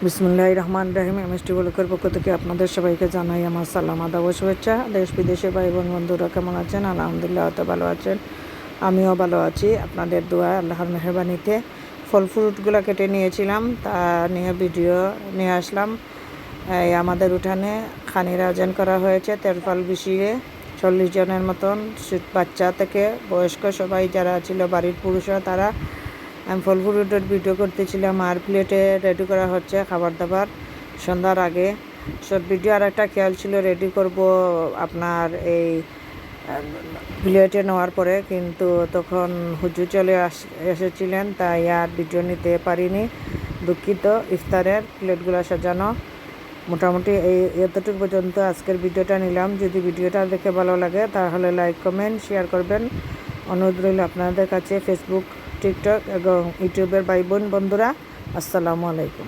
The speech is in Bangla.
বিসমুল্লাহির রহমানির রহিম। এমএসটি ব্লকের পক্ষ থেকে আপনাদের সবাইকে জানাই আমার সালাম, আদাব ও শুভেচ্ছা। দেশ বিদেশে ভাই বোন বন্ধুরা কেমন আছেন? আলহামদুলিল্লাহ তো ভালো আছেন, আমিও ভালো আছি। আপনাদের দোয়া আল্লাহর মেহরবানিতে ফল ফ্রুটগুলো কেটে নিয়েছিলাম, তা নিয়ে ভিডিও নিয়ে আসলাম। এই আমাদের উঠানে খানির আয়োজন করা হয়েছে তেরফল বিছিয়ে 40 জনের মতন, বাচ্চা থেকে বয়স্ক সবাই যারা ছিল বাড়ির পুরুষরা, তারা আমি ফল ফ্রুটের ভিডিও করতেছিলাম। আর প্লেটে রেডি করা হচ্ছে খাবার দাবার সন্ধ্যার আগে। শর্ট ভিডিও আর একটা খেয়াল ছিল রেডি করব আপনার এই প্লেটে নেওয়ার পরে, কিন্তু তখন হুজুর চলে এসেছিলেন, তাই আর ভিডিও নিতে পারিনি, দুঃখিত। ইফতারের প্লেটগুলো সাজানো মোটামুটি এতটুকু পর্যন্ত আজকের ভিডিওটা নিলাম। যদি ভিডিওটা দেখে ভালো লাগে তাহলে লাইক কমেন্ট শেয়ার করবেন। অনুরোধ রইল আপনাদের কাছে। ফেসবুক, টিকটক এবং ইউটিউবের ভাই বোন বন্ধুরা, আসসালামু আলাইকুম।